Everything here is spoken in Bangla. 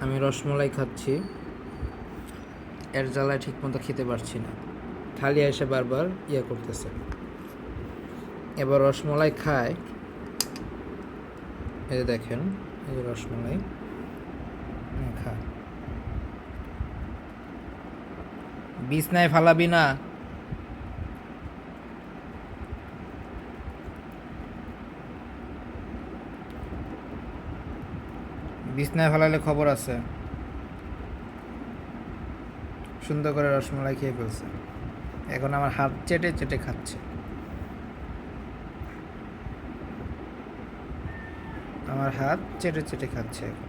আমি রসমলাই খাচ্ছি, এর জ্বালায় ঠিক মতো খেতে পারছি না, খালি এসে বারবার ইয়ে করতেছে। এবার রসমলাই খায়, এই যে দেখেন, এই যে রসমলাই খা, বিছনায় ফালাবি না। বিছনায় ফালালে খবর আছে। সুন্দর করে রসমলাই খেয়ে ফেলছে, এখন আমার হাত চেটে চেটে খাচ্ছে, আমার হাত চেটে চেটে খাচ্ছে এখন।